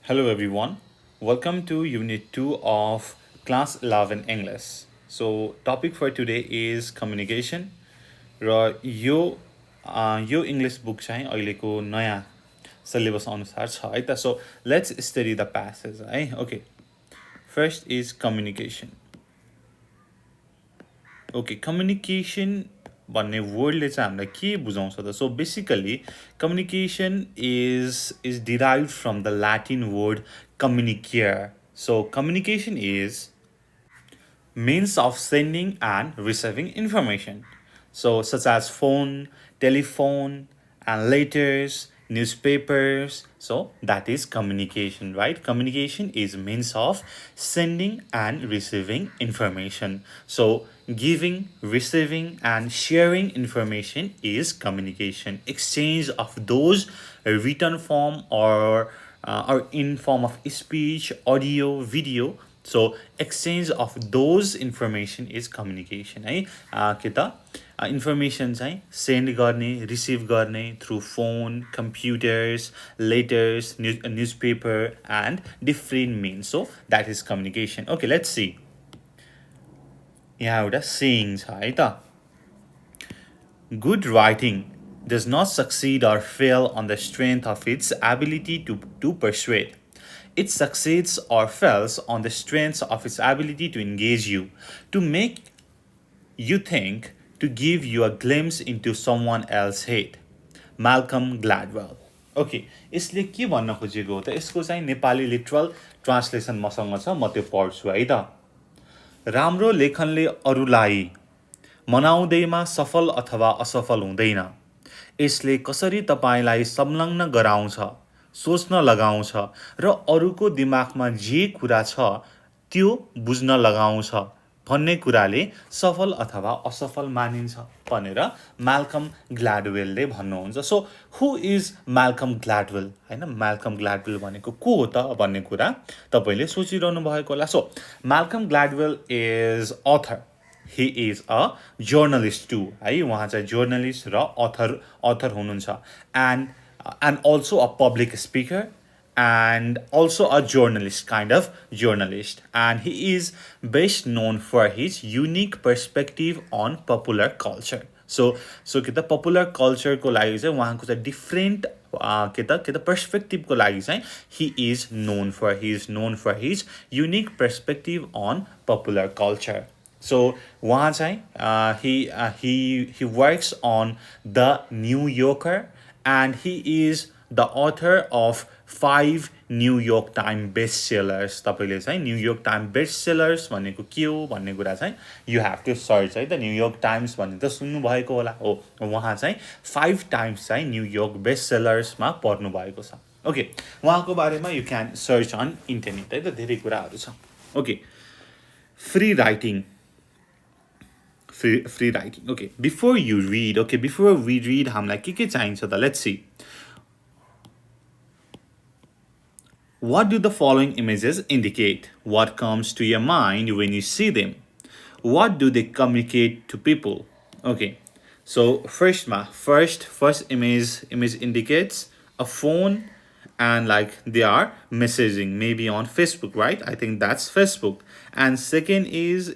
Hello everyone. Welcome to Unit 2 of Class 11 English. So topic for today is communication र यो English book चाहिँ अहिलेको नयाँ syllabus अनुसार छ है त. So let's study the passage है. Okay. First is communication. Okay, communication भन्ने वर्डले चाहिँ हामीलाई के बुझाउँछ त. So basically communication is derived from the Latin word communicare. So communication is means of sending and receiving information. So such as phone, telephone, and letters, newspapers. So that is communication, right? Communication is means of sending and receiving information. So giving, receiving, and sharing information is communication. Exchange of those written form or in form of speech, audio, video. So exchange of those information is communication है. के त information चाहिँ send गर्ने, receive गर्ने through phone, computers, letters, newspaper, and different means. So that is communication. Okay, let's see. यहाँ एउटा saying छ है त. Good writing does not succeed or fail on the strength of its ability to persuade. It succeeds or fails on the strength of its ability to engage you, to make you think, to give you a glimpse into someone else's head. Malcolm Gladwell. Okay, यसले के भन्न खोजेको हो त? यसको चाहिँ Nepali literal translation मसँग छ, म त्यो पढ्छु है त. राम्रो लेखनले अरूलाई मनाउँदैमा सफल अथवा असफल हुँदैन. यसले कसरी तपाईलाई संलग्न गराउँछ, सोच्न लगाउँछ र अरूको दिमागमा जे कुरा छ त्यो बुझ्न लगाउँछ भन्ने कुराले सफल अथवा असफल मानिन्छ भनेर माल्कम ग्ल्याडवेलले भन्नुहुन्छ. So who is Malcolm Gladwell हैन? माल्कम ग्ल्याडवेल भनेको को हो त भन्ने कुरा तपाईले सोचिरहनु भएको होला. So Malcolm Gladwell is author. He is a journalist too. है, उहाँ चाहिँ journalist र author हुनुहुन्छ. And also a public speaker and also a journalist, kind of journalist. And he is best known for his unique perspective on popular culture. So के त popular culture को लागि चाहिँ उहाँको चाहिँ different के त perspective को लागि चाहिँ he is known for his unique perspective on popular culture. So उहाँ चाहिँ he works on the New Yorker and he is the author of 5 New York Times bestsellers. तपाईले चाहिँ New York Times bestsellers भनेको के हो भन्ने कुरा चाहिँ you have to search है त. New York Times भन्ने त सुन्नु भएको होला. हो, उहाँ चाहिँ 5 times चाहिँ New York bestsellers मा पढ्नु भएको छ. ओके, उहाँको बारेमा you can search on internet है त, धेरै कुराहरू छ. Okay, free writing. Okay, before we read हामीलाई के चाहिन्छ त? Let's see. What do the following images indicate? What comes to your mind when you see them? What do they communicate to people? Okay, so first image indicates a phone and like they are messaging maybe on Facebook, right? I think that's Facebook. And second is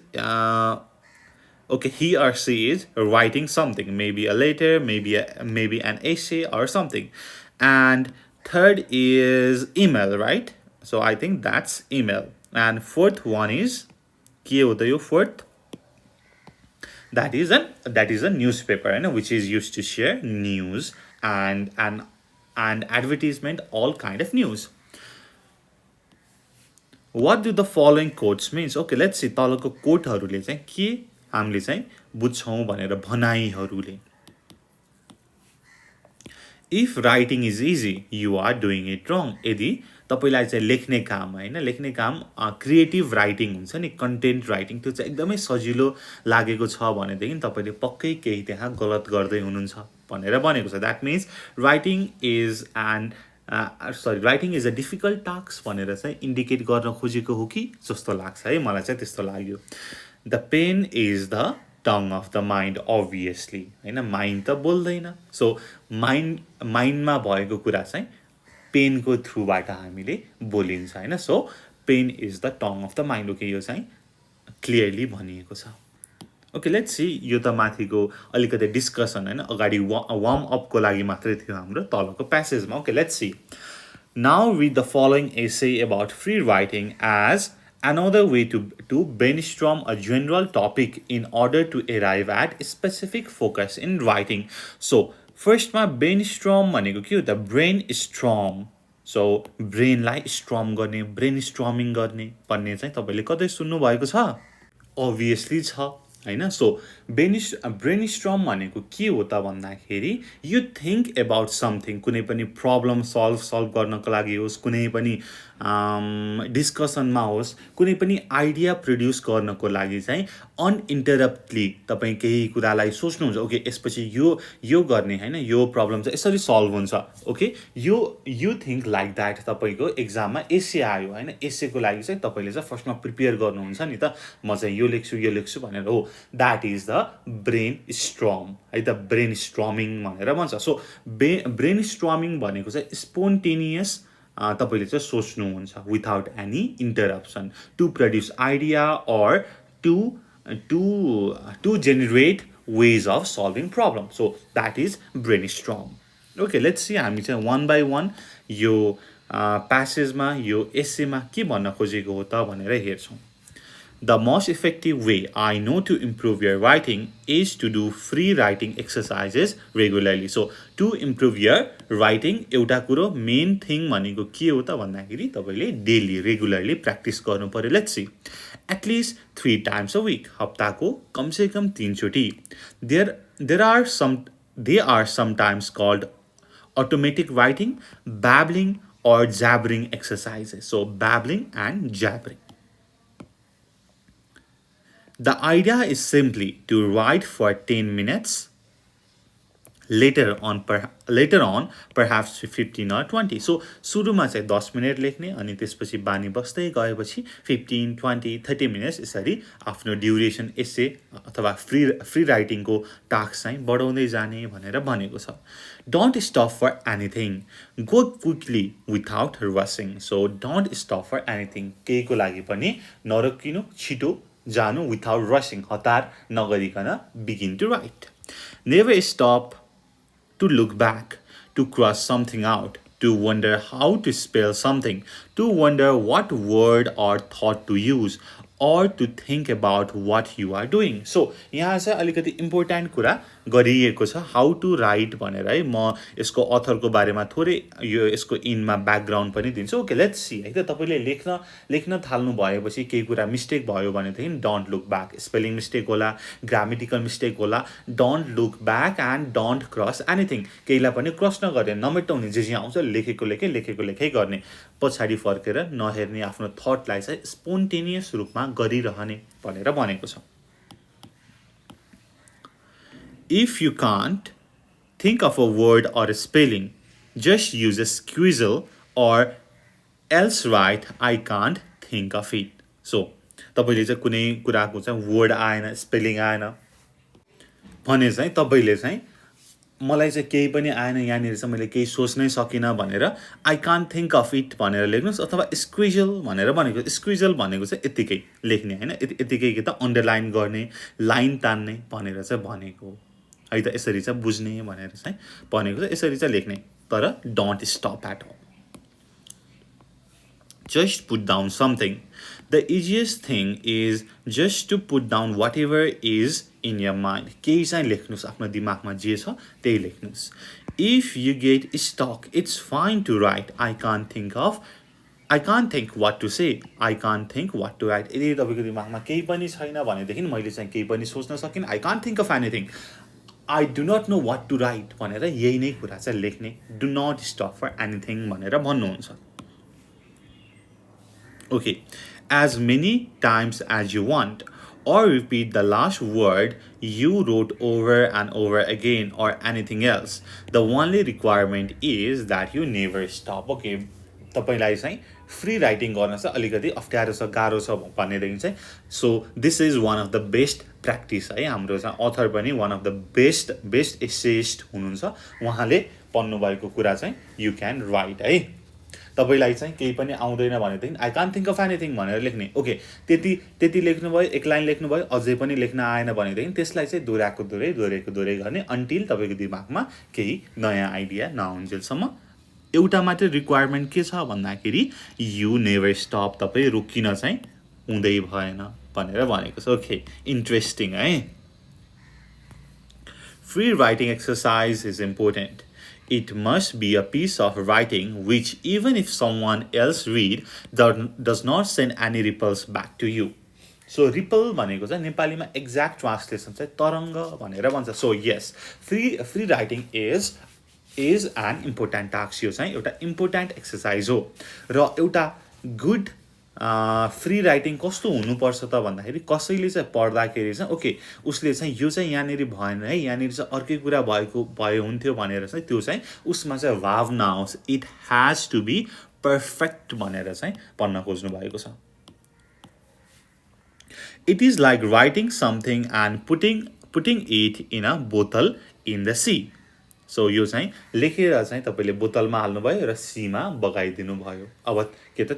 okay, he or she is writing something, maybe a letter, maybe an essay or something. And third is email, right? So I think that's email. And fourth one is के हो त यो fourth? That is a newspaper, you know, which is used to share news and advertisement, all kind of news. What do the following quotes means? Okay, let's see. तलको कोटहरूले चाहिँ के हामीले चाहिँ बुझ्छौं भनेर भनाइहरूले. If writing is easy, you are doing it wrong. यदि तपाईलाई चाहिँ लेख्ने काम हैन, लेख्ने काम क्रिएटिभ राइटिङ हुन्छ नि, कन्टेन्ट राइटिङ, त्यो चाहिँ एकदमै सजिलो लागेको छ भनेदेखि तपाईले पक्कै केही त्यहाँ गलत गर्दै हुनुहुन्छ भनेर भनेको छ. That means writing is a difficult task भनेर चाहिँ इन्डिकेट गर्न खोजेको हो कि जस्तो लाग्छ है, मलाई चाहिँ त्यस्तो लाग्यो. The pen is the tongue of the mind, obviously. हैन, माइन्ड त बोल्दैन. सो माइन्डमा भएको कुरा चाहिँ पेनको थ्रुबाट हामीले बोलिन्छ हैन so pen is the tongue of the mind okay यो चाहिँ क्लियरली भनिएको छ ओके लेट्स सी यो त माथिको अलिकति डिस्कसन हैन अगाडि वार्म अप को लागि मात्रै थियो हाम्रो तलको प्यासेजमा okay let's see now read the following essay about free writing as another way to brainstorm a general topic in order to arrive at specific focus in writing. So, first ma brainstorm भनेको के हो त brainstorm. So, brain लाई storm गर्ने brainstorming गर्ने भन्ने चाहिँ तपाईले कतै सुन्नु भएको छ obviously छ हैन सो ब्रेनस्टर्म भनेको के हो त भन्दाखेरि यु थिंक अबाउट समथिङ कुनै पनि प्रब्लम सल्भ गर्नको लागि होस् कुनै पनि डिस्कसनमा होस् कुनै पनि आइडिया प्रोड्युस गर्नको लागि चाहिँ अनइन्टरप्टली तपाईं केही कुरालाई सोच्नुहुन्छ ओके यसपछि यो गर्ने हैन यो प्रब्लम चाहिँ यसरी सल्भ हुन्छ okay you think like that तपाईको एक्जाममा एसे आयो हैन एसेको लागि चाहिँ तपाईले चाहिँ फर्स्टमा प्रिपेयर गर्नुहुन्छ नि त म चाहिँ यो लेख्छु भनेर हो that is the brainstorm है त brainstorming भनेर भन्छ सो brainstorming भनेको चाहिँ spontaneous तपाईले चाहिँ सोच्नुहुन्छ without any interruption to produce idea or to generate ways of solving problem so that is brainstorm okay let's see हामी चाहिँ one by one यो प्यासेजमा यो एसेमा के भन्न खोजेको हो त भनेर हेर्छौं The most effective way I know to improve your writing is to do free writing exercises regularly. So, to improve your writing, एउटा कुरो main thing भनेको के हो त भन्दाखेरि तपाईले daily, regularly practice गर्नु पर्यो. Let's see. At least 3 times a week. हप्ताको कम से कम 3 चोटी. They are sometimes called automatic writing, babbling or jabbering exercises. So, babbling and jabbering. The idea is simply to write for 10 minutes, later on perhaps 15 or 20. So, सुरुमा चाहिँ 10 minute लेख्ने अनि त्यसपछि बानी बस्दै गएपछि 15, 20, 30 मिनट्स यसरी आफ्नो ड्युरेसन एसे अथवा फ्री राइटिङको टास्क चाहिँ बढाउँदै जाने भनेर भनेको छ. Don't stop for anything. Go quickly without rushing. So, don't stop for anything. केहीको लागि पनि नरोकिनु छिटो जानु without rushing हतार नगरिकन begin to write. Never stop to look back, to cross something out, to wonder how to spell something, to wonder what word or thought to use, or to think about what you are doing. So, यहाँ चाहिँ अलिकति important कुरा गरिएको छ how to right भनेर है म यसको अथरको बारेमा थोरै यो यसको इनमा ब्याकग्राउन्ड पनि दिन्छु ओके लेट्स सी है त तपाईले लेख्न थाल्नु भएपछि केही कुरा मिस्टेक भयो भनेदेखि don't look back spelling mistake होला ग्रामेटिकल मिस्टेक होला don't look back and don't cross anything केहीलाई पनि क्रस नगर्ने नमेटाउने जे आउँछ लेखेको लेखै गर्ने पछाडी फर्केर नहेर्ने आफ्नो थटलाई चाहिँ स्पोन्टेनियस रूपमा गरिरहने भनेर भनेको छ If you can't think of a word or a spelling, just use a squeezle or else write I can't think of it. So, तपाईले चाहिँ कुनै कुराको चाहिँ वर्ड आएन स्पेलिङ आएन भने चाहिँ तपाईले चाहिँ मलाई चाहिँ केही पनि आएन यहाँनिर चाहिँ मैले केही सोच्नै सकिन भनेर I can't think of it भनेर लेख्नुस् अथवा स्क्विजल भनेर भनेको स्क्विजल भनेको चाहिँ यतिकै लेख्ने हैन यतिकै के त अन्डरलाइन गर्ने लाइन तान्ने भनेर चाहिँ भनेको है त यसरी चाहिँ बुझ्ने भनेर चाहिँ भनेको छ यसरी चाहिँ लेख्ने तर don't stop at all just put down something the easiest thing is just to put down whatever is in your mind केही चाहिँ लेख्नुस् आफ्नो दिमागमा जे छ त्यही लेख्नुस् if you get stuck it's fine to write I can't think what to say I can't think what to write यदि तपाईको दिमागमा केही पनि छैन भनेदेखि मैले चाहिँ केही पनि सोच्न सकिन I can't think of anything I do not know what to write भनेर यही नै कुरा चाहिँ लेख्ने do not stop for anything भनेर भन्नुहुन्छ Okay, as many times as you want or repeat the last word you wrote over and over again or anything else. The only requirement is that you never stop. Okay, तपाईलाई चाहिँ free writing गर्न चाहिँ अलिकति अप्ठ्यारो छ गाह्रो छ भनेदेखि चाहिँ so this is one of the best practice है हाम्रो चाहिँ अथर पनि one of the best asset हुनुहुन्छ उहाँले पढ्नु भएको कुरा चाहिँ यु क्यान राइट है तपाईलाई चाहिँ केही पनि आउँदैन भनेदेखि I can't think of anything भनेर लेख्ने ओके त्यति लेख्नुभयो एक लाइन लेख्नुभयो अझै पनि लेख्न आएन भनेदेखि त्यसलाई चाहिँ दोहोऱ्याएको गर्ने अन्टिल तपाईँको दिमागमा केही नयाँ आइडिया नआउन्जेलसम्म एउटा मात्रै रिक्वायरमेन्ट के छ भन्दाखेरि यु नेभर स्टप तपाईँ रोकिन चाहिँ हुँदै भएन भनेर भनेको छ ओके इन्ट्रेस्टिङ है Free writing exercise is important. It must be a piece of writing which, even if someone else read, does not send any ripples back to you. So ripple भनेको चाहिँ नेपालीमा exact translation चाहिँ तरङ्ग भनेर भन्छ. So yes, free writing is an important task. यो चाहिँ एउटा important exercise हो र एउटा good फ्री राइटिङ कस्तो हुनुपर्छ त भन्दाखेरि कसैले चाहिँ पढ्दाखेरि चाहिँ ओके उसले चाहिँ यो चाहिँ यहाँनिर भएन है यहाँनिर चाहिँ अर्कै कुरा भयो हुन्थ्यो भनेर चाहिँ त्यो चाहिँ उसमा चाहिँ भाव नआओस् it has to be perfect भनेर चाहिँ पढ्न खोज्नु भएको छ it is like writing something and putting it in a बोतल इन द सी सो यो चाहिँ लेखेर चाहिँ तपाईँले बोतलमा हाल्नुभयो र सीमा बगाइदिनु भयो अब के त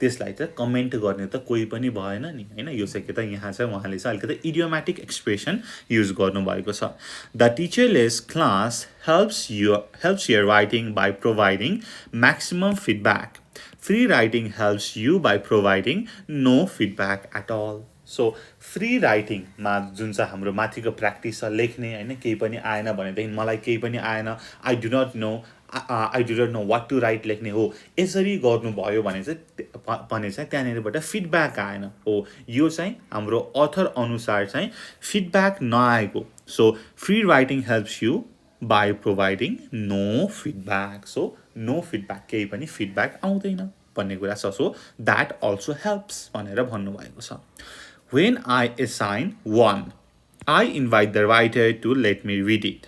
त्यसलाई चाहिँ कमेन्ट गर्ने त कोही पनि भएन नि हैन यो चाहिँ के त यहाँ चाहिँ उहाँले चाहिँ अलिकति इडियोम्याटिक एक्सप्रेसन युज गर्नुभएको छ the teacherless class helps your writing by providing maximum feedback free writing helps you by providing no feedback at all so free राइटिङमा जुन चाहिँ हाम्रो माथिको प्र्याक्टिस छ लेख्ने होइन केही पनि आएन भनेदेखि मलाई केही पनि आएन I do not know what to write लेख्ने हो यसरी गर्नुभयो भने चाहिँ त्यहाँनिरबाट फिडब्याक आएन हो यो चाहिँ हाम्रो अथर अनुसार चाहिँ फिडब्याक नआएको so free writing helps you by providing no feedback so no feedback केही पनि फिडब्याक आउँदैन भन्ने कुरा छ सो द्याट अल्सो हेल्प्स भनेर भन्नुभएको छ When I assign one, I invite the writer to let me read it,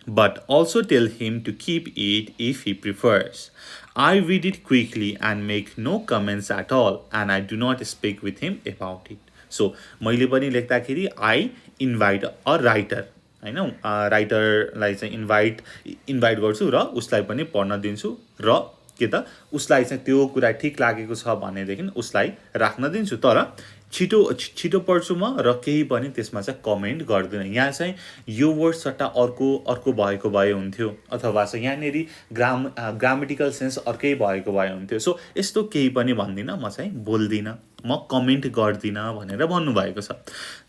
but also tell him to keep it if he prefers. I read it quickly and make no comments at all, and I do not speak with him about it. So, मैले पनि लेख्दाखेरि I invite a writer. हैन राइटरलाई चाहिँ invite गर्छु र उसलाई पनि पढ्न दिन्छु र के त उसलाई चाहिँ त्यो कुरा ठीक लागेको छ भनेदेखि उसलाई राख्न दिन्छु तर छिटो पढ्छु म र केही पनि त्यसमा चाहिँ कमेन्ट गर्दिनँ यहाँ चाहिँ यो वर्ड सट्टा अर्को भएको भए हुन्थ्यो अथवा चाहिँ यहाँनिर ग्रामेटिकल सेन्स अर्कै भएको भए हुन्थ्यो सो यस्तो केही पनि भन्दिनँ म चाहिँ बोल्दिनँ म कमेन्ट गर्दिनँ भनेर भन्नुभएको छ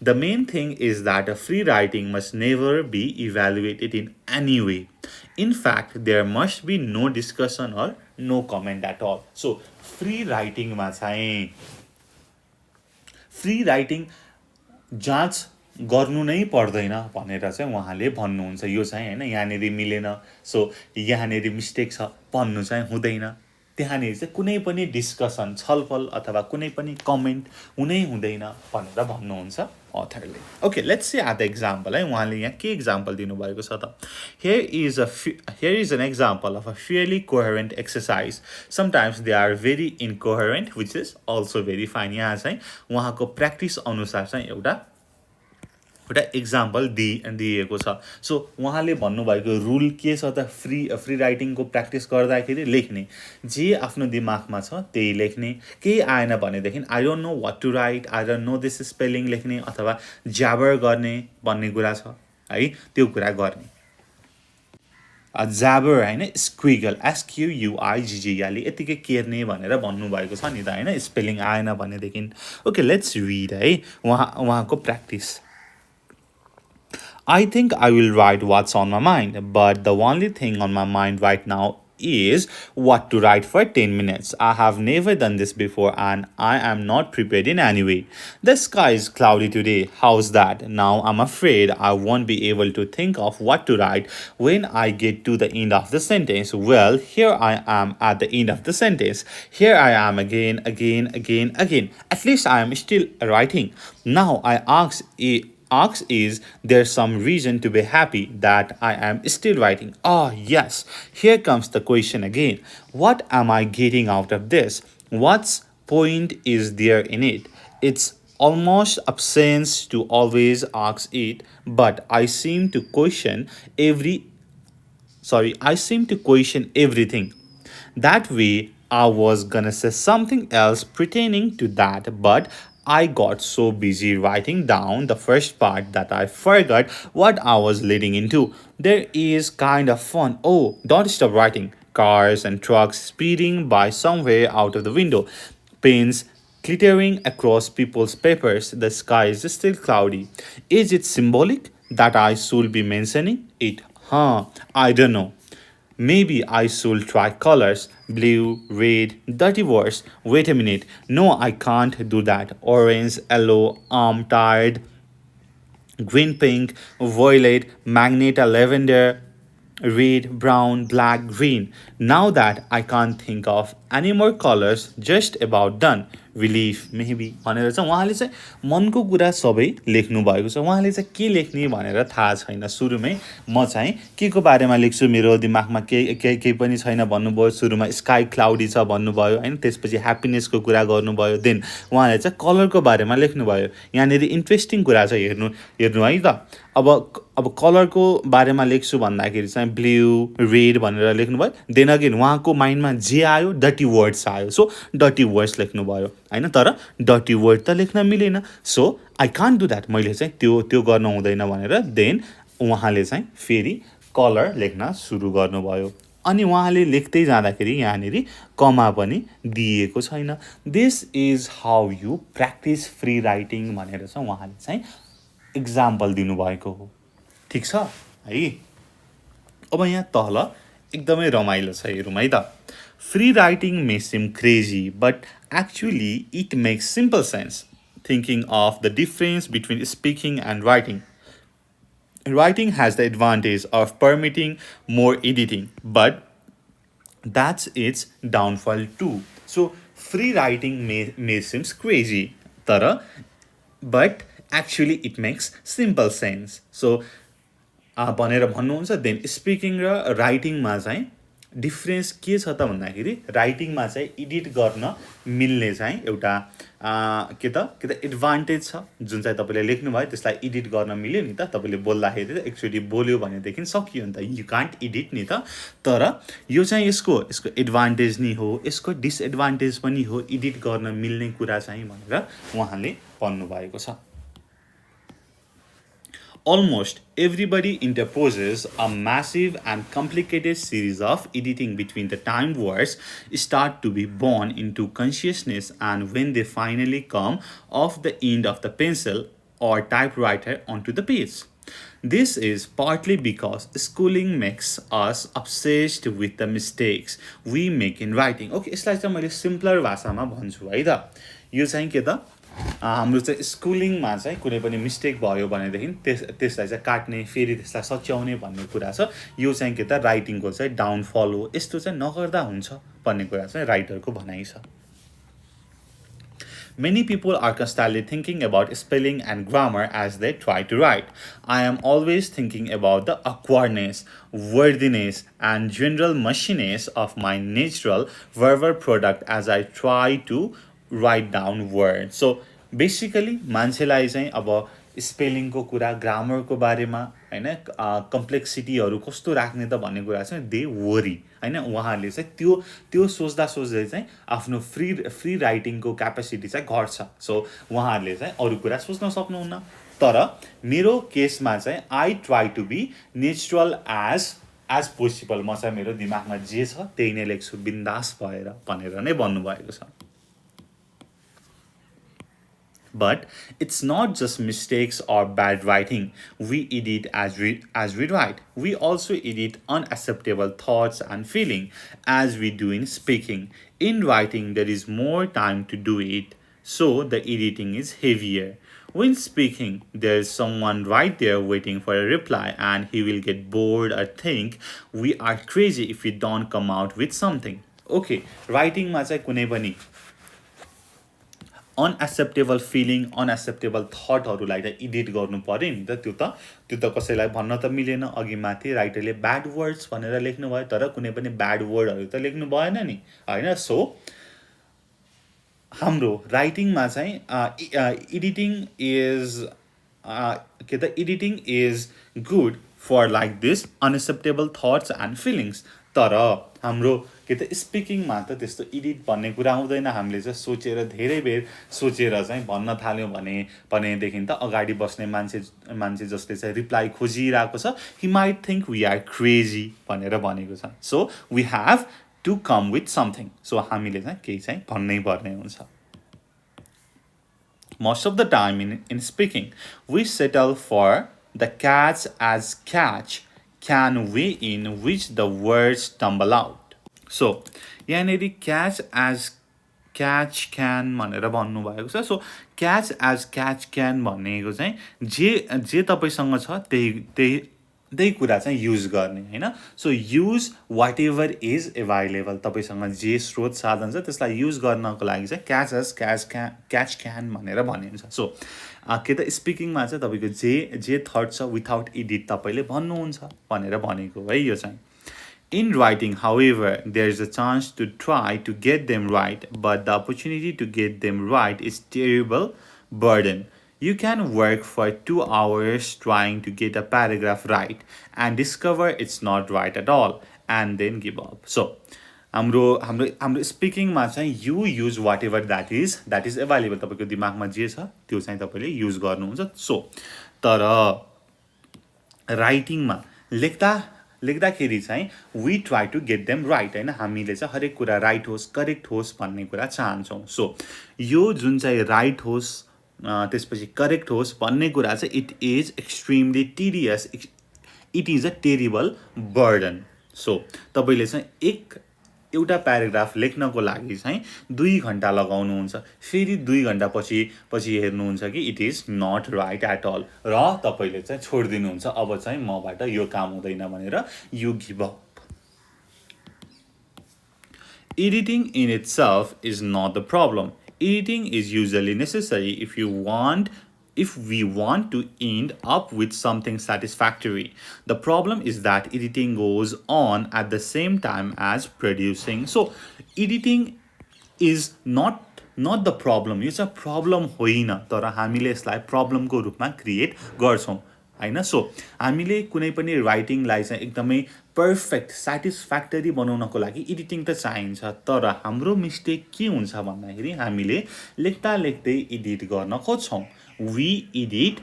the main thing is that a free writing must never be evaluated in any way in fact there must be no discussion or no comment at all so free राइटिङमा चाहिँ फ्री राइटिङ जाँच गर्नु नै पर्दैन भनेर चाहिँ उहाँले भन्नुहुन्छ यो चाहिँ हैन यहाँनिर मिलेन सो यहाँनिर मिस्टेक छ भन्नु चाहिँ हुँदैन त्यहाँनिर चाहिँ कुनै पनि डिस्कसन छलफल अथवा कुनै पनि कमेन्ट हुनै हुँदैन भनेर भन्नुहुन्छ अथरले okay let's see at the example है उहाँले यहाँ के एक्जाम्पल दिनुभएको छ त here is an example of a fairly coherent exercise sometimes they are very incoherent which is also very fine यहाँ चाहिँ उहाँको प्र्याक्टिस अनुसार चाहिँ एउटा एक्जाम्पल दिएको छ सो उहाँले भन्नुभएको रुल के छ त फ्री राइटिङको प्र्याक्टिस गर्दाखेरि लेख्ने जे आफ्नो दिमागमा छ त्यही लेख्ने केही आएन भनेदेखि I don't know what to write I don't know this spelling लेख्ने अथवा ज्याबर गर्ने भन्ने कुरा छ है त्यो कुरा गर्ने ज्याबर हैन स्क्विगल SQUIGGL यतिकै केर्ने भनेर भन्नुभएको छ नि त हैन स्पेलिङ आएन भनेदेखि ओके लेट्स रिड है उहाँको practice I think I will write what's on my mind, but the only thing on my mind right now is what to write for 10 minutes. I have never done this before and I am not prepared in any way. The sky is cloudy today. How's that? Now I'm afraid I won't be able to think of what to write when I get to the end of the sentence. Well, here I am at the end of the sentence. Here I am again. At least I am still writing. Now I ask is there some reason to be happy that I am still writing? Oh, yes. Here comes the question again. What am I getting out of this? What point is there in it? It's almost obscene to always ask it, but I seem to question everything. That way, I was gonna say something else pertaining to that, but I got so busy writing down the first part that I forgot what I was leading into. There is kind of fun. Oh, don't stop writing. Cars and trucks speeding by somewhere out of the window. Pins glittering across people's papers. The sky is still cloudy. Is it symbolic that I should be mentioning it? I don't know. Maybe I should try colors. Blue, red, dirty words. Wait a minute. No, I can't do that. Orange, yellow, I'm tired. Green, pink, violet, magenta, lavender, red, brown, black, green. Now that I can't think of any more colors, just about done. Relief, maybe भनेर चाहिँ उहाँले चाहिँ मनको कुरा सबै लेख्नु भएको छ। उहाँले चाहिँ के लेख्ने भनेर थाहा छैन। सुरुमै म चाहिँ के को बारेमा लेख्छु, मेरो दिमागमा केही पनि छैन भन्नुभयो। सुरुमा स्काई क्लाउडी छ भन्नुभयो हैन, त्यसपछि ह्याप्पिनेसको कुरा गर्नुभयो। देन उहाँले चाहिँ कलरको बारेमा लेख्नुभयो। यहाँनिर इन्ट्रेस्टिङ कुरा छ, हेर्नु हेर्नु है त। अब कलरको बारेमा लेख्छु भन्दाखेरि चाहिँ ब्लू रेड भनेर लेख्नुभयो। देन अगेन उहाँको माइन्डमा जे आयो डर्टी वर्ड्स आयो, सो डर्टी वर्ड्स लेख्नुभयो हैन। तर डर्टी वर्ड त लेख्न मिलेन, so I can't do that, मैले चाहिँ त्यो गर्न हुँदैन भनेर देन उहाँले चाहिँ फेरि कलर लेख्न सुरु गर्नुभयो। अनि उहाँले लेख्दै जाँदाखेरि यहाँनिर कमा पनि दिएको छैन। This is how you practice free writing भनेर चाहिँ उहाँले चाहिँ इक्जाम्पल दिनुभएको हो। ठिक छ है। अब यहाँ तल एकदमै रमाइलो छ, हेरौँ है त। Free writing may seem crazy, but actually it makes simple sense. Thinking of the difference between speaking and writing. Writing has the advantage of permitting more editing, but that's its downfall too. So free writing may seems crazy, तर but actually it makes simple sense. So भनेर भन्नुहुन्छ। Then speaking र राइटिङमा चाहिँ difference के छ त भन्दाखेरि राइटिङमा चाहिँ एडिट गर्न मिल्ने चाहिँ एउटा के त एडभान्टेज छ। जुन चाहिँ तपाईँले लेख्नुभयो त्यसलाई एडिट गर्न मिल्यो नि त। तपाईँले बोल्दाखेरि त एकचोटि बोल्यो भनेदेखि सकियो नि त, यु कान्ट एडिट नि त। तर यो चाहिँ यसको एडभान्टेज नि हो, यसको डिसएडभान्टेज पनि हो, एडिट गर्न मिल्ने कुरा चाहिँ भनेर उहाँले भन्नुभएको छ। Almost everybody interposes a massive and complicated series of editing between the time words start to be born into consciousness and when they finally come off the end of the pencil or typewriter onto the page. This is partly because schooling makes us obsessed with the mistakes we make in writing. Okay, यसलाई चाहिँ मैले simpler भाषामा भन्छु है त। यो चाहिँ के त, हाम्रो चाहिँ स्कुलिङमा चाहिँ कुनै पनि मिस्टेक भयो भनेदेखि त्यसलाई चाहिँ काट्ने, फेरि त्यसलाई सच्याउने भन्ने कुरा छ। यो चाहिँ के त राइटिङको चाहिँ डाउनफल हो। यस्तो चाहिँ नगर्दा हुन्छ भन्ने कुरा चाहिँ राइटरको भनाइ छ। Many people are constantly thinking about spelling and grammar as they try to write. I am always thinking about the awkwardness, worthiness, and general mushiness of my natural verbal product as I try to write down words. So basically मान्छेलाई चाहिँ अब स्पेलिङको कुरा, ग्रामरको बारेमा हैन, कम्प्लेक्सिटीहरू कस्तो राख्ने त भन्ने कुरा चाहिँ दे वरी हैन। उहाँहरूले चाहिँ त्यो सोच्दा चाहिँ आफ्नो फ्री राइटिङको क्यापेसिटी चाहिँ घट्छ। सो उहाँहरूले चाहिँ अरू कुरा सोच्न सक्नुहुन्न। तर मेरो केसमा चाहिँ I try to be natural as possible. म चाहिँ मेरो दिमागमा जे छ त्यही नै लेख्छु बिन्दास भएर भनेर नै भन्नुभएको छ। But it's not just mistakes or bad writing we edit as we write. We also edit unacceptable thoughts and feeling as we do in speaking. In writing, there is more time to do it, so the editing is heavier. When speaking, there is someone right there waiting for a reply and he will get bored or think we are crazy if we don't come out with something. Okay, writing मा चाहिँ कुनै पनि unacceptable feeling, unacceptable थटहरूलाई त edit गर्नु पऱ्यो नि त। त्यो त कसैलाई भन्न त मिलेन। अघि माथि राइटरले ब्याड वर्ड्स भनेर लेख्नुभयो, तर कुनै पनि ब्याड वर्डहरू त लेख्नु भएन नि होइन। सो हाम्रो राइटिङमा चाहिँ editing is good for like this unacceptable thoughts and feelings. तर हाम्रो कि त स्पिकिङमा त त्यस्तो एडिट भन्ने कुरा आउँदैन हामीले चाहिँ सोचेर धेरै बेर सोचेर चाहिँ भन्न थाल्यौँ भनेदेखि त अगाडि बस्ने मान्छे जसले चाहिँ रिप्लाई खोजिरहेको छ he might think we are crazy भनेर भनेको छ so we have to come with something so हामीले चाहिँ केही चाहिँ भन्नै पर्ने हुन्छ Most of the time in speaking, we settle for the catch as catch can we in which the words tumble out. So, यहाँनिर catch as catch can भनेर भन्नुभएको छ so catch as catch can भनेको चाहिँ जे तपाईँसँग छ त्यही कुरा चाहिँ युज गर्ने होइन so use whatever is available तपाईँसँग जे स्रोत साधन छ त्यसलाई युज गर्नको लागि चाहिँ क्याच क्यान भनेर भनिन्छ सो के त स्पिकिङमा चाहिँ तपाईँको जे थर्ड छ विथआउट एडिट तपाईँले भन्नुहुन्छ भनेर भनेको है यो चाहिँ In writing, however, there is a chance to try to get them right, but the opportunity to get them right is terrible burden. You can work for 2 hours trying to get a paragraph right and discover it's not right at all and then give up. So, हाम्रो स्पिकिङमा चाहिँ you use whatever that is available तपाईँको दिमागमा जे छ त्यो चाहिँ तपाईँले युज गर्नुहुन्छ सो तर राइटिङमा लेख्दाखेरि चाहिँ we try to get them right होइन हामीले चाहिँ हरेक कुरा राइट होस् करेक्ट होस् भन्ने कुरा चाहन्छौँ सो यो जुन चाहिँ राइट होस् त्यसपछि करेक्ट होस् भन्ने कुरा चाहिँ it is extremely tedious it is a terrible burden so तपाईँले चाहिँ एउटा प्याराग्राफ लेख्नको लागि चाहिँ 2 घण्टा लगाउनुहुन्छ फेरि 2 घण्टा पछि हेर्नुहुन्छ कि it is not right at all र तपाईँले चाहिँ छोडिदिनुहुन्छ अब चाहिँ मबाट यो काम हुँदैन भनेर you give up editing in itself is not the problem editing is usually necessary if we want to end up with something satisfactory. The problem is that editing goes on at the same time as producing. So, editing is not the problem. यो चाहिँ problem होइन तर हामीले यसलाई प्रब्लमको रूपमा create गर्छौँ हैन so हामीले कुनै पनि राइटिङलाई चाहिँ एकदमै पर्फेक्ट सेटिस्फ्याक्टरी बनाउनको लागि एडिटिङ त चाहिन्छ तर हाम्रो मिस्टेक के हुन्छ भन्दाखेरि हामीले लेख्दै एडिट गर्न खोज्छौँ we edit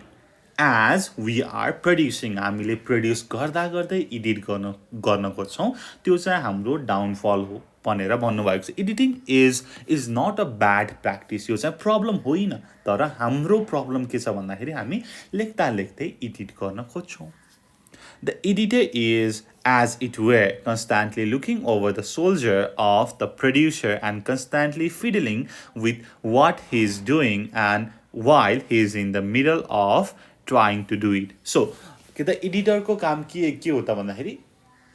as we are producing हामीले प्रड्युस गर्दै एडिट गर्न खोज्छौँ त्यो चाहिँ हाम्रो डाउनफल हो भनेर भन्नुभएको छ editing is not a bad practice यो चाहिँ प्रब्लम होइन तर हाम्रो प्रब्लम के छ भन्दाखेरि हामी लेख्दै एडिट गर्न खोज्छौँ The editor is, as it were, constantly looking over the shoulder of the producer and constantly fiddling with what he is doing and while he is in the middle of trying to do it. So, के त एडिटरको काम के हो त भन्दाखेरि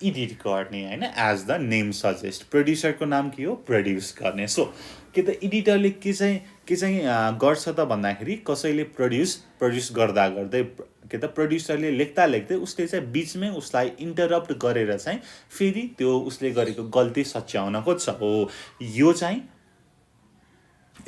edit गर्ने हैन as the name suggest प्रोड्युसरको नाम के हो प्रड्युस गर्ने सो के त एडिटरले के चाहिँ गर्छ त भन्दाखेरि कसैले प्रड्युस गर्दै के त प्रड्युसरले लेख्दै उसले चाहिँ बीचमै उसलाई इन्टरप्ट गरेर चाहिँ फेरि त्यो उसले गरेको गल्ती सच्याउन खोज्छ हो यो चाहिँ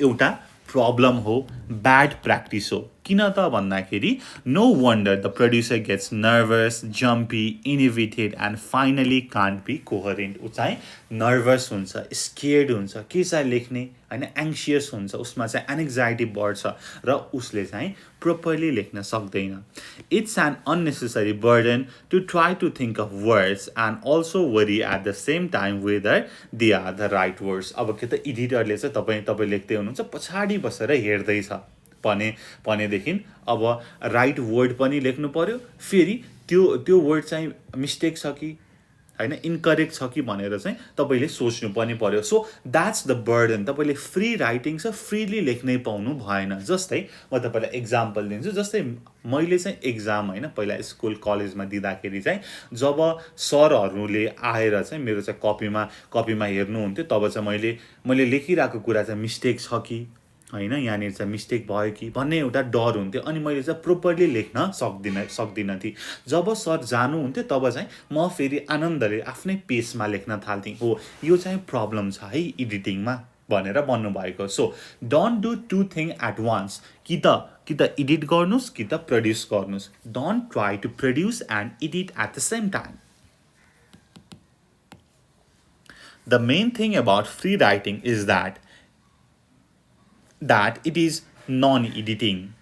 एउटा प्रब्लम हो ब्याड प्र्याक्टिस हो किन त भन्दाखेरि no wonder the producer gets nervous jumpy innovated and finally can't be coherent ऊ चाहिँ नर्भस हुन्छ स्केयर्ड हुन्छ के चाहिँ लेख्ने होइन एङ्सियस हुन्छ उसमा चाहिँ एनेक्जाइटी बढ्छ र उसले चाहिँ प्रोपरली लेख्न सक्दैन it's an unnecessary burden to try to think of words and also worry at the same time whether they are the right words अब के त एडिटरले चाहिँ तपाईँ लेख्दै हुनुहुन्छ पछाडि बसेर हेर्दैछ भनेदेखि अब राइट वर्ड पनि लेख्नु पर्यो फेरि त्यो वर्ड चाहिँ मिस्टेक छ कि हैन इनकरेक्ट छ कि भनेर चाहिँ तपाईले सोच्नु पनि पर्यो सो द्याट्स द बर्डन तपाईले फ्री राइटिङ छ फ्रीली लेख्नै पाउनु भएन जस्तै म तपाईलाई एक्जाम्पल दिन्छु जस्तै मैले चाहिँ एक्जाम हैन पहिला स्कुल कलेजमा दिँदाखेरि चाहिँ जब सरहरूले आएर चाहिँ मेरो चाहिँ कपीमा हेर्नुहुन्थ्यो तब चाहिँ मैले लेखिरहेको कुरा चाहिँ मिस्टेक छ कि हैन यहाँनिर चाहिँ मिस्टेक भयो कि भन्ने एउटा डर हुन्थ्यो अनि मैले चाहिँ प्रोपरली लेख्न सक्दिनँ थिएँ जब सर जानुहुन्थ्यो तब चाहिँ म फेरि आनन्दले आफ्नै पेसमा लेख्न थाल्थेँ हो यो चाहिँ प्रब्लम छ है एडिटिङमा भनेर भन्नुभएको so don't do two thing at once कि त एडिट गर्नुस् कि त प्रड्युस गर्नुस् don't try to produce and edit at the same time The main thing about free writing is that it is non-editing.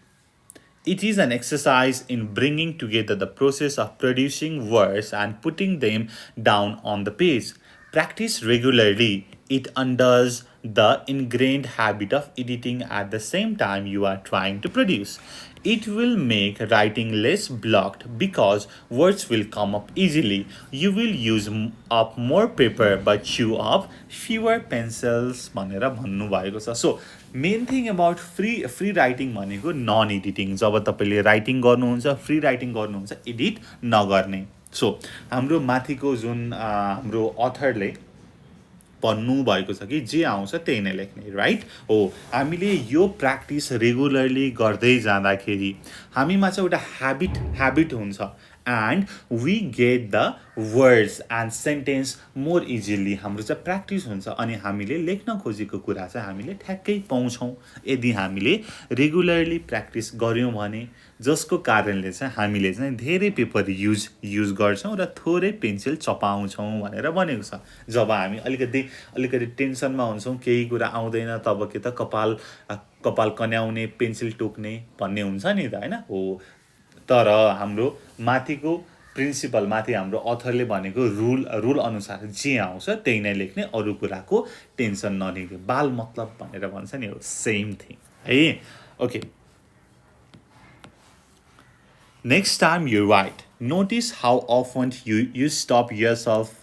It is an exercise in bringing together the process of producing words and putting them down on the page. Practice regularly. It undoes the ingrained habit of editing at the same time you are trying to produce. It will make writing less blocked because words will come up easily. You will use up more paper but chew up fewer pencils भनेर भन्नुभएको छ. So main thing about free writing भनेको non editing. जब तपाईँले writing गर्नुहुन्छ, free writing गर्नुहुन्छ, edit नगर्ने. So हाम्रो माथिको जुन हाम्रो अथरले भन्नुभएको छ कि जे आउँछ त्यही नै लेख्ने, राइट हो. हामीले यो प्र्याक्टिस रेगुलरली गर्दै जाँदाखेरि हामीमा चाहिँ एउटा ह्याबिट हुन्छ and we get the words and sentence more easily. हाम्रो चाहिँ प्र्याक्टिस हुन्छ अनि हामीले लेख्न खोजेको कुरा चाहिँ हामीले ठ्याक्कै पाउँछौँ यदि हामीले रेगुलरली प्र्याक्टिस गऱ्यौँ भने, जसको कारणले चाहिँ हामीले चाहिँ धेरै पेपर युज गर्छौँ र थोरै पेन्सिल चपाउँछौँ भनेर भनेको छ. जब हामी अलिकति टेन्सनमा हुन्छौँ, केही कुरा आउँदैन, तब के त कपाल कन्याउने, पेन्सिल टोक्ने भन्ने हुन्छ नि त, होइन हो. तर हाम्रो माथिको प्रिन्सिपल, माथि हाम्रो अथरले भनेको रुल अनुसार जे आउँछ त्यही नै लेख्ने, अरू कुराको टेन्सन नलिने. बाल मतलब भनेर भन्छ नि, हो सेम थिङ है. Okay, next time you write, notice how often you stop yourself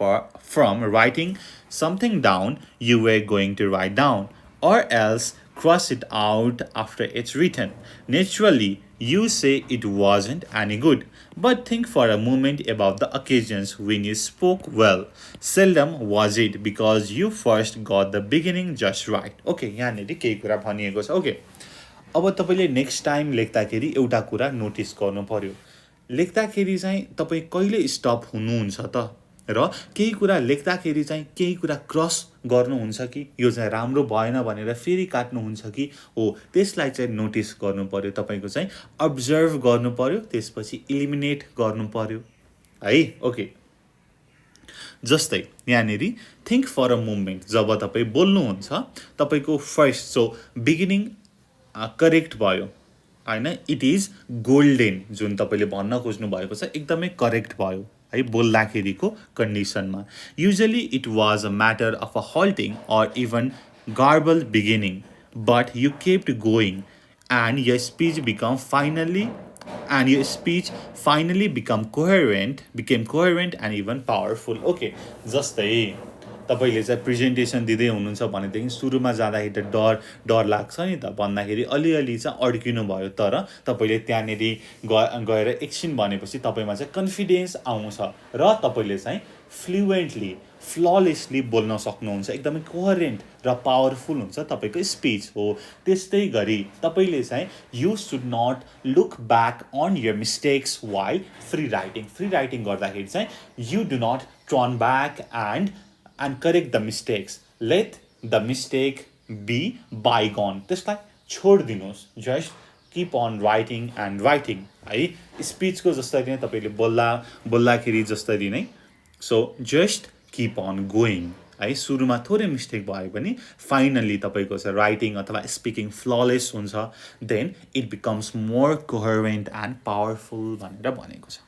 from writing something down you were going to write down, or else cross it out after it's written. Naturally, you say it wasn't any good, but think for a moment about the occasions when you spoke well. Seldom was it because you first got the beginning just right. Okay, यहाँनिर केही कुरा भनिएको छ. Okay, अब तपाईँले next time लेख्दाखेरि एउटा कुरा नोटिस गर्नु पर्यो. लेख्दाखेरि चाहिँ तपाईँ कहिले स्टप हुनुहुन्छ त, र केही कुरा लेख्दाखेरि चाहिँ केही कुरा क्रस गर्नुहुन्छ कि यो चाहिँ राम्रो भएन भनेर फेरि काट्नुहुन्छ कि हो, त्यसलाई चाहिँ नोटिस गर्नु पर्यो. तपाईँको चाहिँ अब्जर्भ गर्नु पर्यो, त्यसपछि इलिमिनेट गर्नु पर्यो है. ओके, जस्तै यहाँनिर थिङ्क फर अ मोमेन्ट, जब तपाईँ बोल्नुहुन्छ तपाईँको फर्स्ट सो बिगिनिङ करेक्ट भयो होइन. इट इज गोल्डेन जुन तपाईँले भन्न खोज्नु भएको छ एकदमै करेक्ट भयो है बोल्दाखेरिको कन्डिसनमा. Usually it was a matter of a halting or even garble beginning, but you kept going and your speech finally became coherent and even powerful. Okay, जस्तै तपाईँले चाहिँ प्रेजेन्टेसन दिँदै हुनुहुन्छ भनेदेखि सुरुमा जाँदाखेरि त डर लाग्छ नि त, भन्दाखेरि अलिअलि चाहिँ अड्किनु भयो, तर तपाईँले त्यहाँनिर गएर एकछिन भनेपछि तपाईँमा चाहिँ कन्फिडेन्स आउँछ र तपाईँले चाहिँ फ्लुएन्टली फ्ललेसली बोल्न सक्नुहुन्छ, एकदमै कोहरेन्ट र पावरफुल हुन्छ तपाईँको स्पिच हो. त्यस्तै गरी तपाईँले चाहिँ you should not look back on your mistakes while free writing गर्दाखेरि चाहिँ you do not turn back and correct the mistakes. Let the mistake be bygone. त्यसलाई छोडिदिनुहोस्. Just keep on writing and writing है. स्पिचको जस्तरी नै तपाईँले बोल्दाखेरि जस्तरी नै. So just keep on going है. सुरुमा थोरै मिस्टेक भयो भने फाइनल्ली तपाईँको चाहिँ राइटिङ अथवा स्पिकिङ फ्ललेस हुन्छ. Then it becomes more coherent and powerful भनेर भनेको छ.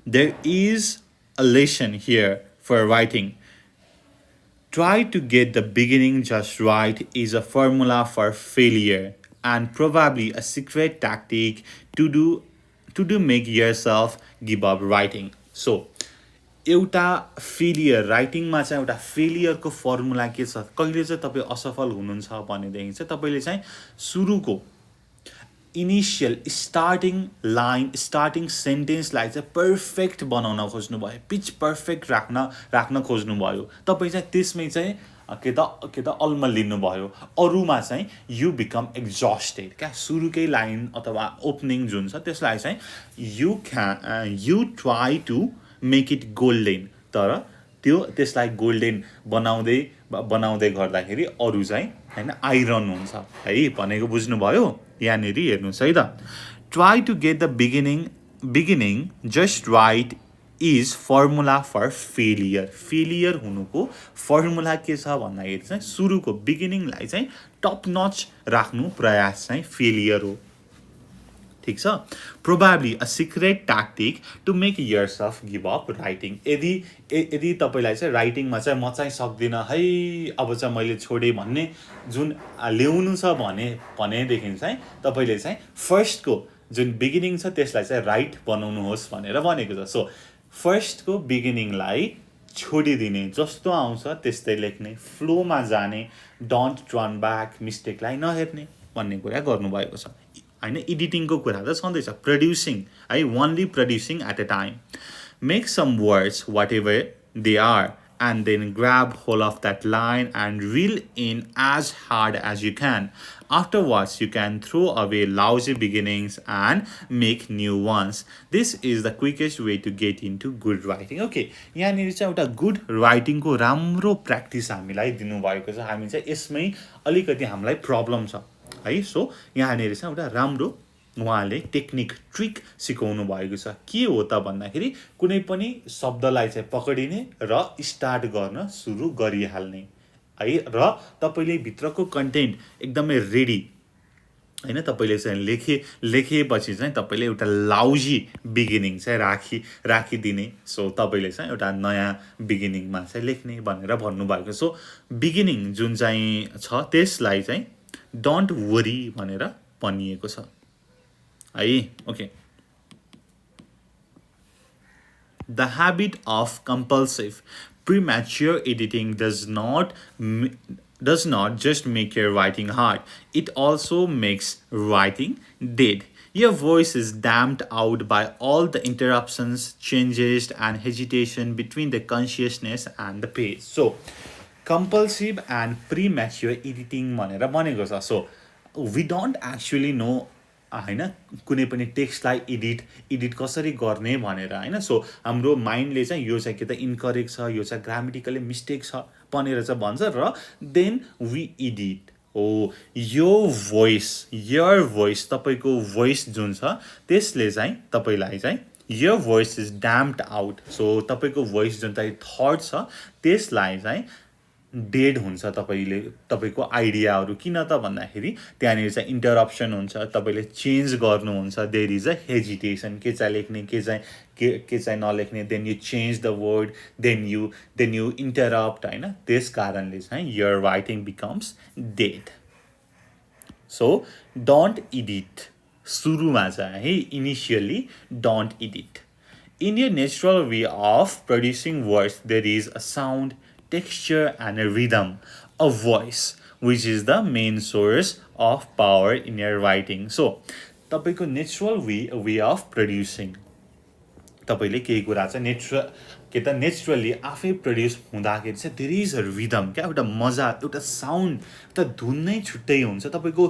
There is a lesson here for writing. Try to get the beginning just right is a formula for failure and probably a secret tactic to make yourself give up writing. So, एउटा failure राइटिङमा चाहिँ एउटा फेलियरको formula के छ, कहिले चाहिँ तपाईँ असफल हुनुहुन्छ भनेदेखि चाहिँ तपाईँले चाहिँ सुरुको इनिसियल स्टार्टिङ सेन्टेन्सलाई चाहिँ पर्फेक्ट बनाउन खोज्नुभयो, पिच पर्फेक्ट राख्न खोज्नुभयो. तपाईँ चाहिँ त्यसमै चाहिँ के त अल्मलिनु भयो. अरूमा चाहिँ यु बिकम एक्जस्टेड क्या. सुरुकै लाइन अथवा ओपनिङ जुन छ त्यसलाई चाहिँ you try to make it golden, तर त्यसलाई गोल्डेन बनाउँदै गर्दाखेरि अरू चाहिँ होइन आइरन हुन्छ है भनेको बुझ्नुभयो. यहाँनिर हेर्नुहोस् है त. Try to get the beginning just right is formula for failure failure हुनुको फर्मुला के छ भन्दाखेरि चाहिँ सुरुको बिगिनिङलाई चाहिँ टप नच राख्नु प्रयास चाहिँ फेलियर हो ठीक छ probably a secret tactic to make yourself give up writing यदि तपाईलाई चाहिँ राइटिङमा चाहिँ म चाहिँ सक्दिनँ है अब चाहिँ मैले छोडेँ भन्ने जुन ल्याउनु छ भनेदेखि चाहिँ तपाईँले चाहिँ फर्स्टको जुन बिगिनिङ छ त्यसलाई चाहिँ राइट बनाउनुहोस् भनेर भनेको छ सो फर्स्टको बिगिनिङलाई छोडिदिने जस्तो आउँछ त्यस्तै लेख्ने फ्लोमा जाने डोन्ट टर्न ब्याक मिस्टेकलाई नहेर्ने भन्ने कुरा गर्नुभएको छ हैन एडिटिङको कुरा त छँदैछ प्रोड्युसिङ है only producing at a time make some words whatever they are and then grab hold of that line and reel in as hard as you can. Afterwards, you can throw away lousy beginnings and make new ones. This is the quickest way to get into good writing. Okay, यहाँनिर चाहिँ एउटा good राइटिङको राम्रो practice हामीलाई दिनुभएको छ हामी चाहिँ यसमै अलिकति हामीलाई प्रब्लम छ है सो यहाँनिर चाहिँ एउटा राम्रो उहाँले टेक्निक ट्रिक सिकाउनु भएको छ के हो त भन्दाखेरि कुनै पनि शब्दलाई चाहिँ पक्डिने र स्टार्ट गर्न सुरु गरिहाल्ने है र तपाईले भित्रको कन्टेन्ट एकदमै रेडी हैन तपाईले चाहिँ लेखेपछि चाहिँ तपाईले एउटा लाउजी बिगिनिङ चाहिँ राखिदिने सो तपाईले चाहिँ एउटा नयाँ बिगिनिङमा चाहिँ लेख्ने भनेर भन्नुभएको सो बिगिनिङ जुन चाहिँ छ त्यसलाई चाहिँ डोन्ट वरी भनेर भनिएको छ okay. The habit of compulsive premature editing does not just make your writing hard. It also makes writing dead. Your voice is damped out by all the interruptions, changes, and hesitation between the consciousness and the page. So, compulsive and premature editing भनेर भनेको छ. So, we don't actually know हैन कुनै पनि टेक्स्टलाई edit कसरी गर्ने भनेर हैन सो हाम्रो माइन्डले चाहिँ यो चाहिँ के त इन्करेक्ट छ यो चाहिँ ग्रामेटिकली मिस्टेक छ भनेर चाहिँ भन्छ र देन वी एडिट हो your voice तपाईको भोइस जुन छ त्यसले चाहिँ तपाईलाई चाहिँ your voice is damped out so तपाईको भोइस जुन चाहिँ थट छ त्यसलाई चाहिँ डेड हुन्छ तपाईको आइडियाहरु किन त भन्दाखेरि त्यहाँनिर चाहिँ इन्टरप्सन हुन्छ तपाईले चेन्ज गर्नुहुन्छ देयर इज अ हेजिटेसन के चाहिँ लेख्ने के चाहिँ नलेख्ने then you change the word then you interrupt हैन त्यस कारणले चाहिँ your writing becomes dead so don't edit सुरुमा चाहिँ initially don't edit in your natural way of producing words there is a sound texture and a rhythm, a voice, which is the main source of power in your writing. So, तपाईको natural way of producing. तपाईले केही कुरा चाहिँ naturally आफै produce हुँदाखेरि चाहिँ there is a rhythm क्या एउटा मजा एउटा साउन्ड एउटा धुन नै छुट्टै हुन्छ तपाईको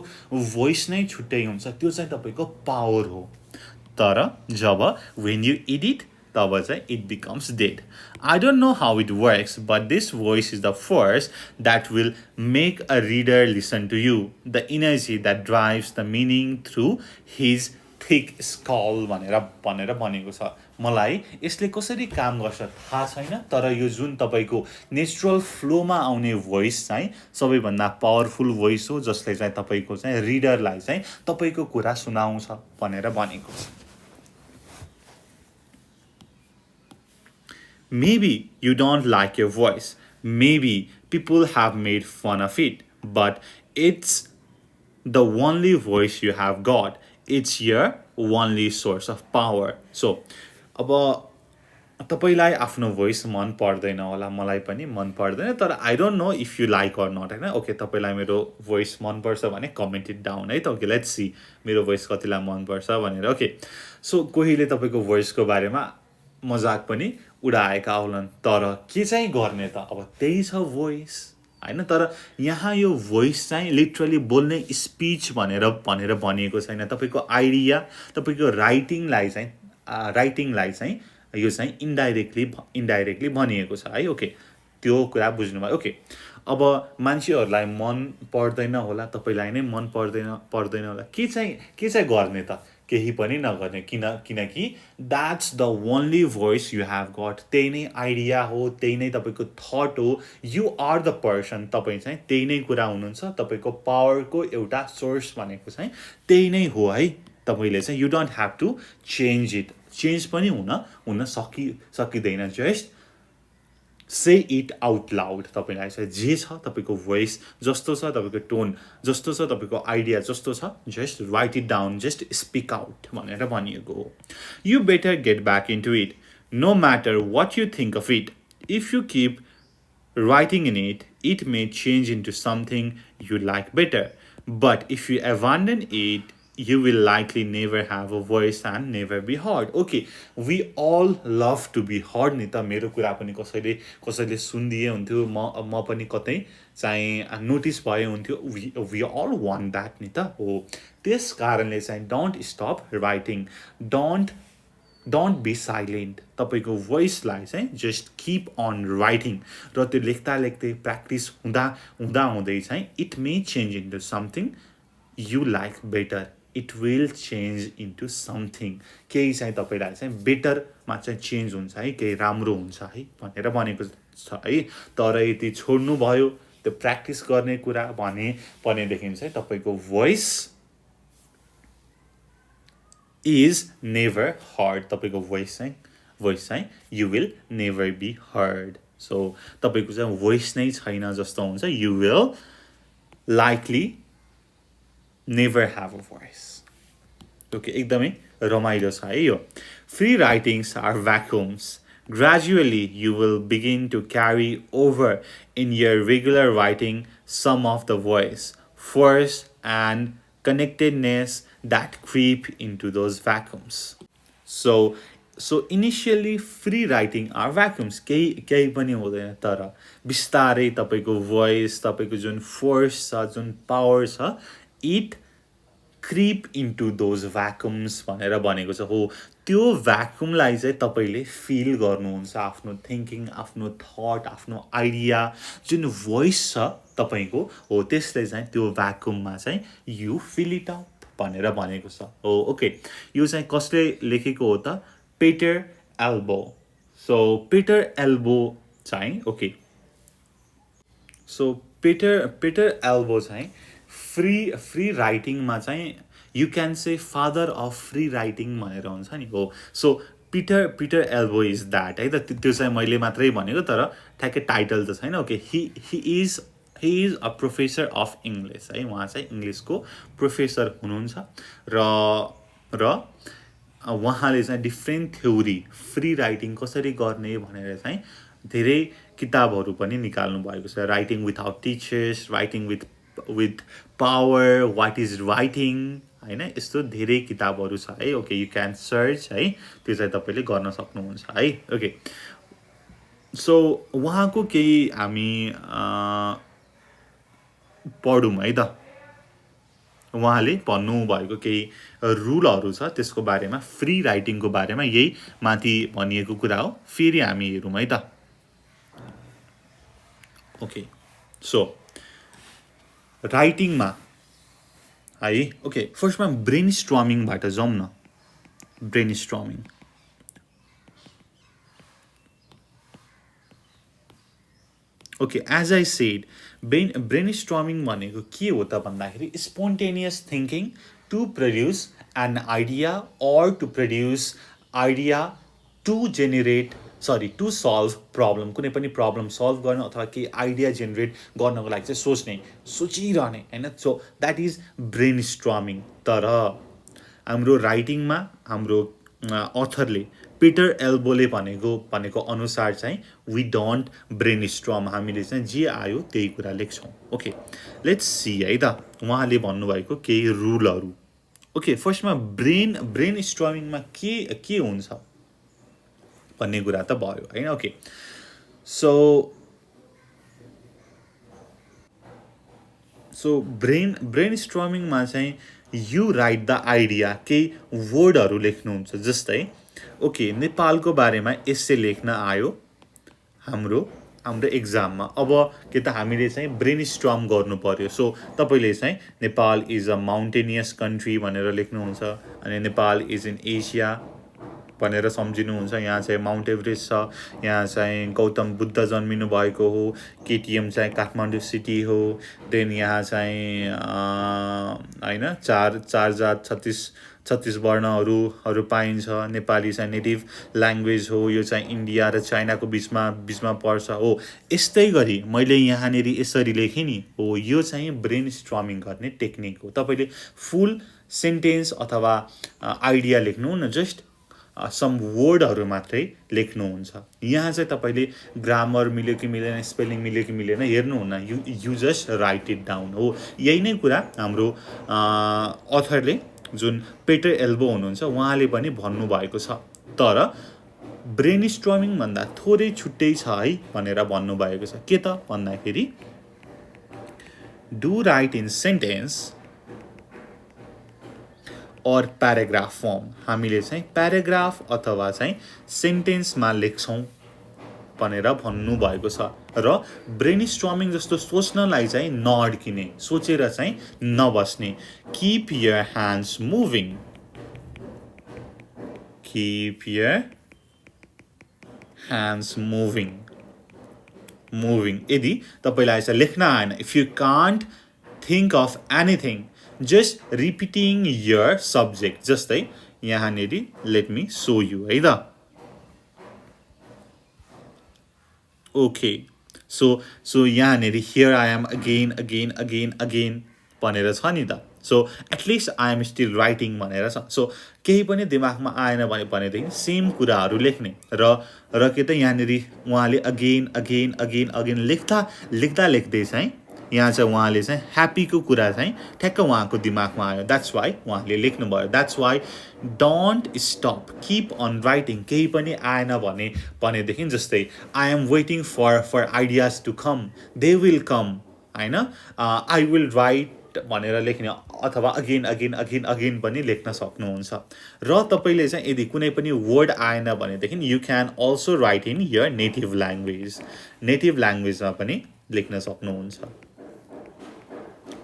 भोइस नै छुट्टै हुन्छ त्यो चाहिँ तपाईको पावर हो तर जब when you edit तब चाहिँ it becomes dead. I don't know how it works, but this voice is the force that will make a reader listen to you. The energy that drives the meaning through his thick skull भनेर भनेको छ मलाई यसले कसरी काम गर्छ थाहा छैन तर यो जुन तपाईको नेचुरल फ्लोमा आउने भोइस चाहिँ सबैभन्दा पावरफुल भोइस हो जसले चाहिँ तपाईको चाहिँ रिडरलाई चाहिँ तपाईको कुरा सुनाउँछ भनेर भनेको छ Maybe you don't like your voice. Maybe people have made fun of it. But it's the only voice you have got. It's your only source of power. So, अब तपाईलाई आफ्नो भोइस मन पर्दैन होला मलाई पनि मन पर्दैन तर I don't know if you like or not हैन ओके तपाईलाई मेरो भोइस मन पर्छ भने कमेन्ट इट डाउन है त ओके लेट्स सी मेरो भोइस कतिलाई मन पर्छ भनेर ओके सो कोहीले तपाईको भोइसको बारेमा मजाक पनि उडाएका होलान् तर के चाहिँ गर्ने त अब त्यही छ भोइस हैन तर यहाँ यो भोइस चाहिँ लिटरली बोल्ने स्पीच भनेर भनिएको छैन तपाईको आइडिया तपाईको राइटिङलाई चाहिँ यो चाहिँ इन्डाइरेक्टली भनिएको छ है ओके त्यो कुरा बुझ्नुभयो ओके अब मान्छेहरुलाई मन पर्दैन होला तपाईलाई नै मन पर्दैन होला के चाहिँ गर्ने त केही पनि नगर्ने किनकि that's the only voice you have got त्यही नै आइडिया हो त्यही नै तपाईँको थट हो यु आर द पर्सन तपाईँ चाहिँ त्यही नै कुरा हुनुहुन्छ तपाईँको पावरको एउटा सोर्स भनेको चाहिँ त्यही नै हो है तपाईँले चाहिँ you don't have to change it change पनि हुन सकिँदैन just say it out loud तपाईँलाई चाहिँ जे छ तपाईँको भोइस जस्तो छ तपाईँको टोन जस्तो छ तपाईँको आइडिया जस्तो छ just write it down just speak out भनेर भनिएको हो you better get back into it no matter what you think of it if you keep writing in it, it may change into something you like better. But if you abandon it, you will likely never have a voice and never be heard. Okay, we all love to be heard नि त मेरो कुरा पनि कसैले सुनिदिए हुन्थ्यो म पनि कतै चाहिँ नोटिस भए हुन्थ्यो we all want that नि त हो त्यस कारणले चाहिँ don't stop writing don't be silent तपाईँको भोइसलाई चाहिँ जस्ट किप अन राइटिङ र त्यो लेख्दै प्र्याक्टिस हुँदै चाहिँ it may change into something you like better it will change into something केही चाहिँ तपाईँलाई चाहिँ बेटरमा चाहिँ चेन्ज हुन्छ है केही राम्रो हुन्छ है भनेर भनेको छ है तर यदि छोड्नुभयो त्यो प्र्याक्टिस गर्ने कुरा भनेदेखि चाहिँ तपाईँको भोइस is never heard तपाईँको voice चाहिँ you will never be heard so तपाईँको चाहिँ voice नै छैन जस्तो हुन्छ you will likely never have a voice okay एकदमै रमाइलो छ है यो free writings are vacuums gradually you will begin to carry over in your regular writing some of the voice force and connectedness that creep into those vacuums. So initially free writing are vacuums. केही पनि हुँदैन तर बिस्तारै तपाईको voice तपाईको जुन force छ जुन power छ it creep into those vacuums भनेर भनेको छ हो त्यो भ्याकुमलाई चाहिँ तपाईले फिल गर्नुहुन्छ आफ्नो थिङ्किङ आफ्नो थट आफ्नो आइडिया जुन भोइस छ तपाईको हो त्यसले चाहिँ त्यो भ्याकुममा चाहिँ यु फिल इट अप भनेर भनेको छ हो ओके यो चाहिँ कसले लेखेको हो त Peter elbow so Peter elbow चाहिँ ओके सो पिटर एल्बो चाहिँ फ्री राइटिङमा चाहिँ you can say father of free writing भनेर हुन्छ नि हो so Peter elbow is that है त त्यो चाहिँ मैले मात्रै भनेको तर ठ्याक्कै टाइटल त छैन okay he is a professor of English है उहाँ चाहिँ इङ्ग्लिसको प्रोफेसर हुनुहुन्छ र उहाँले चाहिँ डिफ्रेन्ट थ्योरी फ्री राइटिङ कसरी गर्ने भनेर चाहिँ धेरै किताबहरू पनि निकाल्नु भएको छ writing without teachers writing with power what is writing हैन यस्तो धेरै किताबहरू छ है ओके यु क्यान सर्च है त्यो चाहिँ तपाईले गर्न सक्नुहुन्छ है ओके सो उहाँको केही हामी पढौँ है त उहाँले भन्नु भएको केही रुलहरू छ त्यसको बारेमा फ्री राइटिङको बारेमा यही माथि भनिएको कुरा हो फेरि हामी हेरौँ है त ओके सो राइटिङमा है ओके फर्स्टमा ब्रेन स्ट्रमिङबाट जाउँ न brainstorming okay as I said brainstorming भनेको के हो त भन्दाखेरि spontaneous thinking to produce an idea or to produce idea to solve problem कुनै पनि प्रब्लम सल्भ गर्न अथवा केही आइडिया जेनेरेट गर्नको लागि चाहिँ सोचिरहने हैन so that is brain storming तर हाम्रो राइटिङमा हाम्रो अथरले पिटर एल्बोले भनेको अनुसार चाहिँ वी डोन्ट ब्रेन स्ट्रम हामीले चाहिँ जे आयो त्यही कुरा लेख्छौँ ओके लेट्स सी है त उहाँले भन्नुभएको केही रुलहरू ओके फर्स्टमा ब्रेन स्ट्रमिङमा के हुन्छ भन्ने कुरा त भयो हैन ओके सो ब्रेन स्ट्रमिङमा चाहिँ यु राइट द आइडिया केही वर्डहरू लेख्नुहुन्छ जस्तै ओके नेपालको बारेमा एस्से लेख्न आयो हाम्रो एक्जाममा अब के त हामीले चाहिँ ब्रेन स्ट्रम गर्नु पर्यो सो तपाईले चाहिँ Nepal is a mountainous country भनेर लेख्नुहुन्छ अनि नेपाल इज इन एसिया भनेर सम्झिनुहुन्छ। यहाँ चाहिँ माउन्ट एभरेस्ट छ, यहाँ चाहिँ गौतम बुद्ध जन्मिनु भएको हो, केटिएम चाहिँ काठमाडौँ सिटी हो, देन यहाँ चाहिँ होइन चार जात 36 वर्णहरू पाइन्छ। नेपाली चाहिँ नेटिभ ल्याङ्ग्वेज हो, यो चाहिँ इन्डिया र चाइनाको बिचमा पर्छ हो। यस्तै गरी मैले यहाँनिर यसरी लेखेँ नि हो, यो चाहिँ ब्रेन स्ट्रमिङ गर्ने टेक्निक हो। तपाईँले फुल सेन्टेन्स अथवा आइडिया लेख्नु न, जस्ट सम वर्डहरू मात्रै लेख्नुहुन्छ। यहाँ चाहिँ तपाईँले ग्रामर मिल्यो कि मिलेन, स्पेलिङ मिल्यो कि मिलेन हेर्नुहुन्न, you just write it down हो। यही नै कुरा हाम्रो अथरले जुन पिटर एल्बो हुनुहुन्छ उहाँले पनि भन्नुभएको छ, तर ब्रेन स्ट्रमिङ भन्दा थोरै छुट्टै छ है भनेर भन्नुभएको छ। के त भन्दाखेरि डु राइट इन सेन्टेन्स और प्याराग्राफ फर्म। हामीले चाहिँ प्याराग्राफ अथवा चाहिँ सेन्टेन्समा लेख्छौँ भनेर भन्नुभएको छ। र ब्रेन स्ट्रमिङ जस्तो सोच्नलाई चाहिँ नअड्किने, सोचेर चाहिँ नबस्ने। Keep your hands moving, keep your hands moving. यदि तपाईँलाई चाहिँ लेख्न आएन, if you can't think of anything, just repeating your subject. जस्तै यहाँनिर let me show you है त। Okay, so यहाँनिर here I am again भनेर छ नि त। So at least I am still writing भनेर छ। So केही पनि दिमागमा आएन भनेदेखि सेम कुराहरू लेख्ने र के त यहाँनिर उहाँले अगेन लेख्दै चाहिँ यहाँ चाहिँ उहाँले चाहिँ ह्याप्पीको कुरा चाहिँ ठ्याक्क उहाँको दिमागमा आयो, द्याट्स वाइ उहाँले लेख्नुभयो। That's why don't stop, keep on writing. केही पनि आएन भनेदेखि जस्तै I am waiting for ideas to come, they will come होइन, आई विल राइट भनेर लेख्ने, अथवा अगेन पनि लेख्न सक्नुहुन्छ। र तपाईँले चाहिँ यदि कुनै पनि वर्ड आएन भनेदेखि you can also write in your native ल्याङ्ग्वेजमा पनि लेख्न सक्नुहुन्छ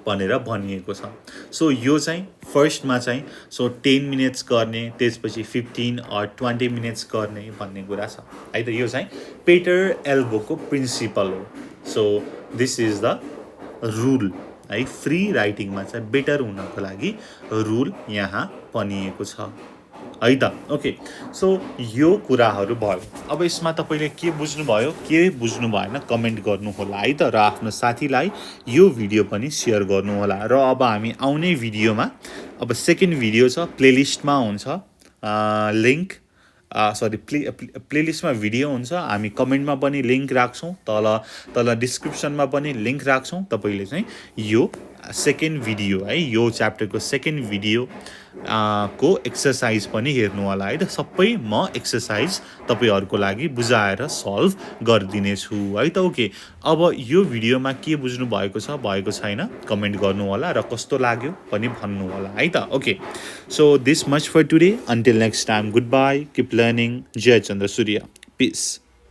भनेर भनिएको छ। सो यो चाहिँ फर्स्टमा चाहिँ 10 मिनट्स गर्ने, त्यसपछि 15 or 20 मिनट्स गर्ने भन्ने कुरा छ है त। यो चाहिँ पिटर एल्बोको प्रिन्सिपल हो। So this is the rule है, फ्री राइटिङमा चाहिँ बेटर हुनको लागि रुल यहाँ भनिएको छ है त। ओके, सो यो कुराहरू भयो। अब यसमा तपाईँले के बुझ्नुभयो के बुझ्नु भएन कमेन्ट गर्नु होला है त, र आफ्नो साथीलाई यो भिडियो पनि सेयर गर्नु होला। र अब हामी आउने भिडियोमा, अब सेकेन्ड भिडियो छ, प्लेलिस्टमा हुन्छ लिङ्क, प्लेलिस्टमा भिडियो हुन्छ, हामी कमेन्टमा पनि लिङ्क राख्छौँ, तल डिस्क्रिप्सनमा पनि लिङ्क राख्छौँ। तपाईँले चाहिँ यो सेकेन्ड भिडियो है, यो च्याप्टरको सेकेन्ड भिडियो को एक्सर्साइज पनि हेर्नु होला है त। सबै म एक्सर्साइज तपाईँहरूको लागि बुझाएर सल्भ गरिदिनेछु है त। ओके, अब यो भिडियोमा के बुझ्नु भएको छैन कमेन्ट गर्नु होला, र कस्तो लाग्यो पनि भन्नु होला है त। Okay, so this much for today, until next time, goodbye, keep learning, Jay Chandra Surya, piece.